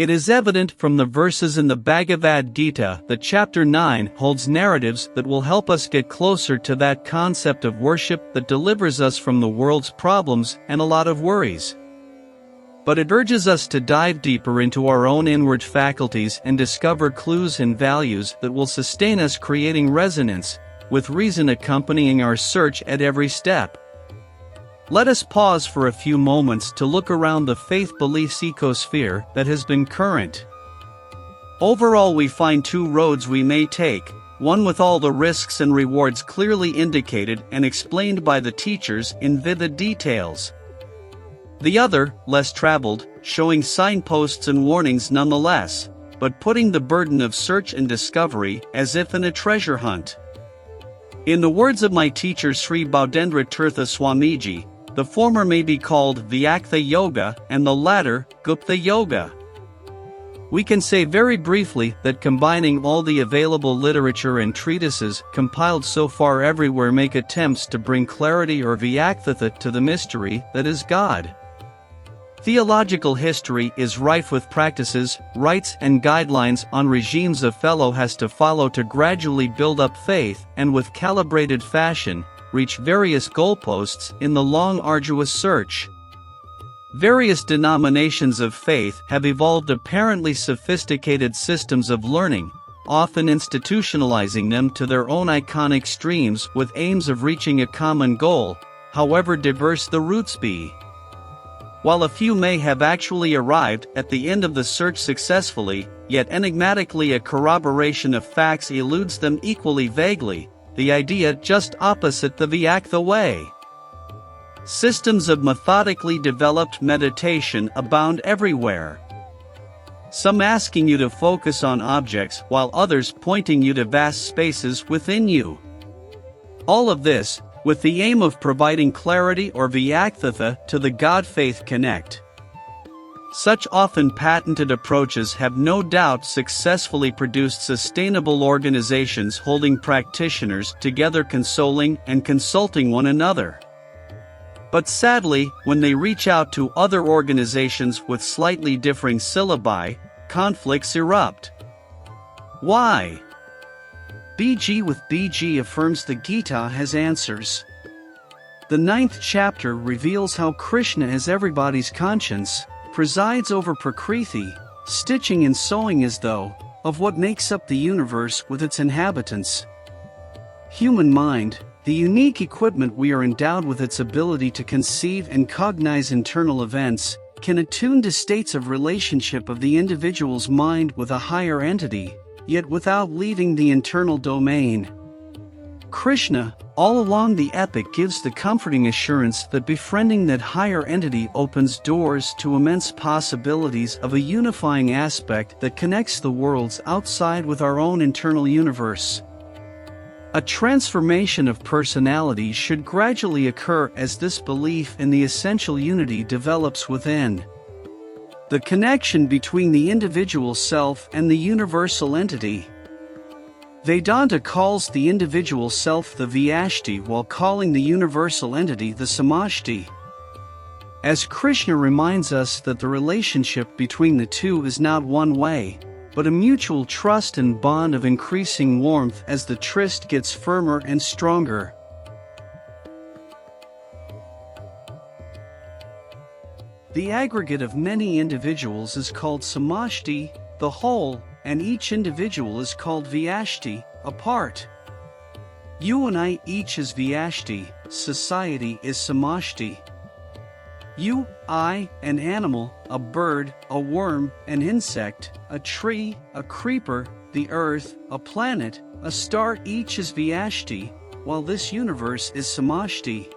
It is evident from the verses in the Bhagavad Geeta that chapter 9 holds narratives that will help us get closer to that concept of worship that delivers us from the world's problems and a lot of worries. But it urges us to dive deeper into our own inward faculties and discover clues and values that will sustain us, creating resonance, with reason accompanying our search at every step. Let us pause for a few moments to look around the faith beliefs ecosphere that has been current. Overall, we find two roads we may take, one with all the risks and rewards clearly indicated and explained by the teachers in vivid details. The other, less traveled, showing signposts and warnings nonetheless, but putting the burden of search and discovery as if in a treasure hunt. In the words of my teacher Sri Bhaudendra Tirtha Swamiji, the former may be called Vyaktha Yoga and the latter Gupta Yoga. We can say very briefly that combining all the available literature and treatises compiled so far everywhere make attempts to bring clarity or Vyaktha to the mystery that is God. Theological history is rife with practices, rites and guidelines on regimes a fellow has to follow to gradually build up faith and with calibrated fashion, reach various goalposts in the long arduous search. Various denominations of faith have evolved apparently sophisticated systems of learning, often institutionalizing them to their own iconic streams with aims of reaching a common goal, however diverse the routes be. While a few may have actually arrived at the end of the search successfully, yet enigmatically a corroboration of facts eludes them equally vaguely, the idea just opposite the Vyaktha way. Systems of methodically developed meditation abound everywhere. Some asking you to focus on objects while others pointing you to vast spaces within you. All of this, with the aim of providing clarity or Vyaktha to the God-faith connect. Such often patented approaches have no doubt successfully produced sustainable organizations holding practitioners together, consoling and consulting one another. But sadly, when they reach out to other organizations with slightly differing syllabi, conflicts erupt. Why? BG with BG affirms the Gita has answers. The 9th chapter reveals how Krishna is everybody's conscience, presides over Prakriti, stitching and sewing as though, of what makes up the universe with its inhabitants. Human mind, the unique equipment we are endowed with, its ability to conceive and cognize internal events, can attune to states of relationship of the individual's mind with a higher entity, yet without leaving the internal domain. Krishna, all along the epic, gives the comforting assurance that befriending that higher entity opens doors to immense possibilities of a unifying aspect that connects the worlds outside with our own internal universe. A transformation of personality should gradually occur as this belief in the essential unity develops within. The connection between the individual self and the universal entity. Vedanta calls the individual self the Vyashti while calling the universal entity the Samashti. As Krishna reminds us that the relationship between the two is not one way, but a mutual trust and bond of increasing warmth as the tryst gets firmer and stronger. The aggregate of many individuals is called Samashti, the whole, and each individual is called Vyashti, a part. You and I each is Vyashti, society is Samashti. You, I, an animal, a bird, a worm, an insect, a tree, a creeper, the earth, a planet, a star, each is Vyashti, while this universe is Samashti.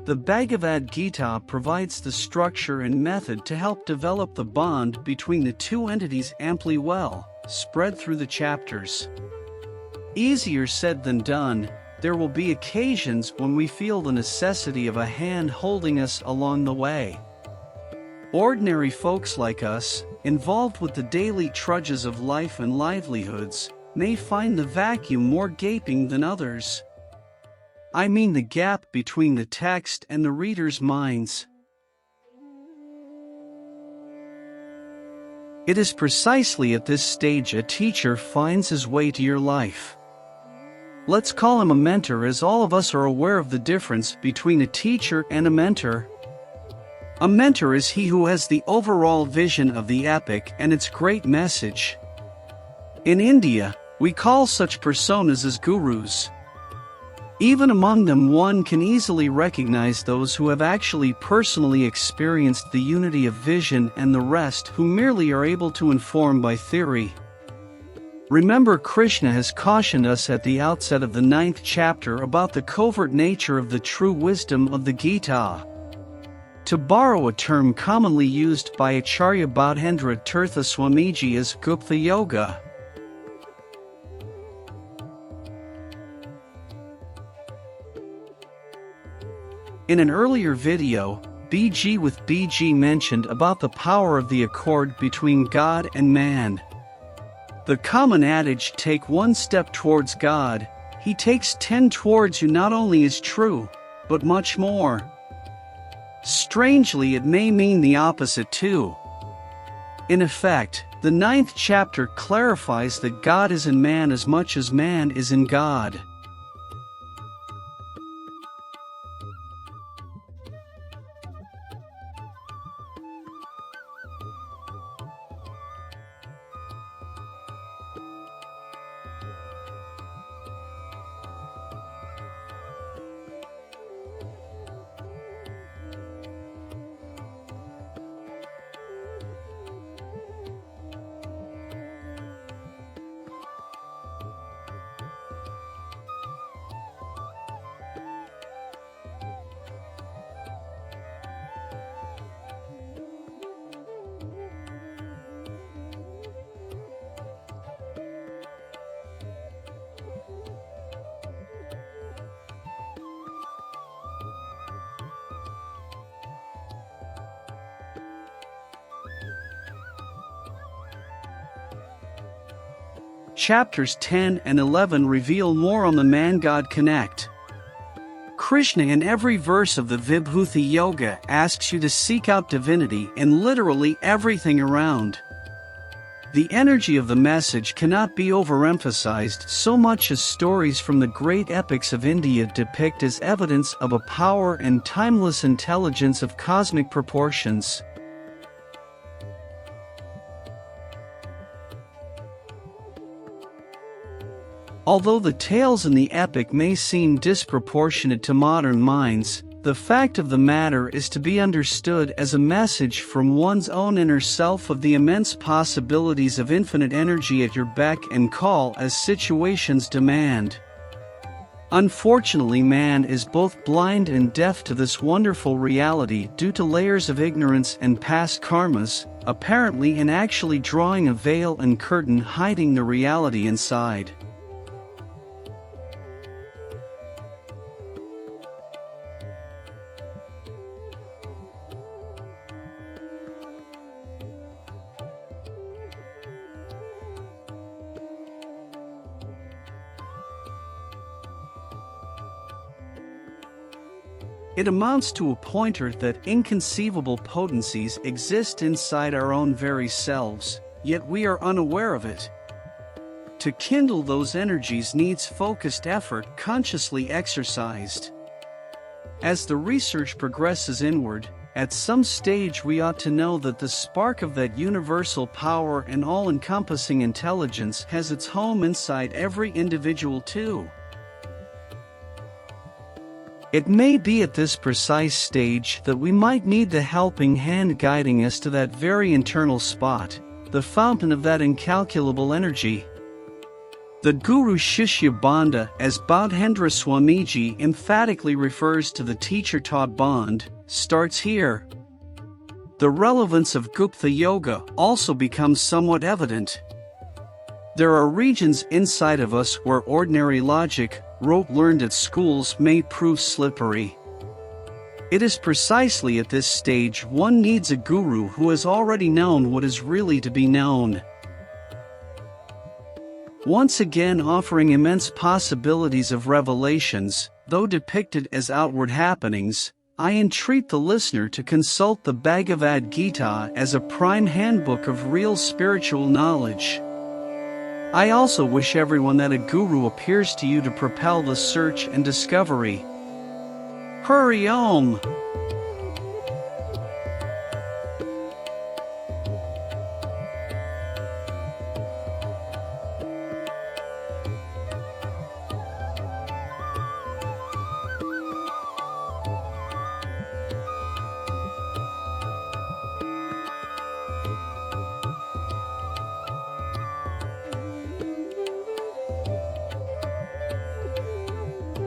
The Bhagavad Gita provides the structure and method to help develop the bond between the two entities amply well, spread through the chapters. Easier said than done, there will be occasions when we feel the necessity of a hand holding us along the way. Ordinary folks like us, involved with the daily trudges of life and livelihoods, may find the vacuum more gaping than others. I mean the gap between the text and the reader's minds. It is precisely at this stage a teacher finds his way to your life. Let's call him a mentor, as all of us are aware of the difference between a teacher and a mentor. A mentor is he who has the overall vision of the epic and its great message. In India, we call such personas as gurus. Even among them, one can easily recognize those who have actually personally experienced the unity of vision, and the rest who merely are able to inform by theory. Remember, Krishna has cautioned us at the outset of the 9th chapter about the covert nature of the true wisdom of the Gita. To borrow a term commonly used by Acharya Bodhendra Tirtha Swamiji as Gupta Yoga. In an earlier video, BG mentioned about the power of the accord between God and man. The common adage, take one step towards God, He takes 10 towards you, not only is true, but much more. Strangely, it may mean the opposite too. In effect, the 9th chapter clarifies that God is in man as much as man is in God. Chapters 10 and 11 reveal more on the man-God connect. Krishna in every verse of the Vibhuti Yoga asks you to seek out divinity in literally everything around. The energy of the message cannot be overemphasized, so much as stories from the great epics of India depict as evidence of a power and timeless intelligence of cosmic proportions. Although the tales in the epic may seem disproportionate to modern minds, the fact of the matter is to be understood as a message from one's own inner self of the immense possibilities of infinite energy at your beck and call as situations demand. Unfortunately, man is both blind and deaf to this wonderful reality due to layers of ignorance and past karmas, apparently and actually drawing a veil and curtain hiding the reality inside. It amounts to a pointer that inconceivable potencies exist inside our own very selves, yet we are unaware of it. To kindle those energies needs focused effort, consciously exercised. As the research progresses inward, at some stage we ought to know that the spark of that universal power and all-encompassing intelligence has its home inside every individual too. It may be at this precise stage that we might need the helping hand guiding us to that very internal spot, the fountain of that incalculable energy. The Guru Shishya Bandha, as Bodhendra Swamiji emphatically refers to the teacher-taught bond, starts here. The relevance of Gupta Yoga also becomes somewhat evident. There are regions inside of us where ordinary logic, rote learned at schools, may prove slippery. It is precisely at this stage one needs a guru who has already known what is really to be known. Once again offering immense possibilities of revelations, Though depicted as outward happenings, I entreat the listener to consult the Bhagavad Geeta as a prime handbook of real spiritual knowledge. I also wish everyone that a guru appears to you to propel the search and discovery. Hari Om!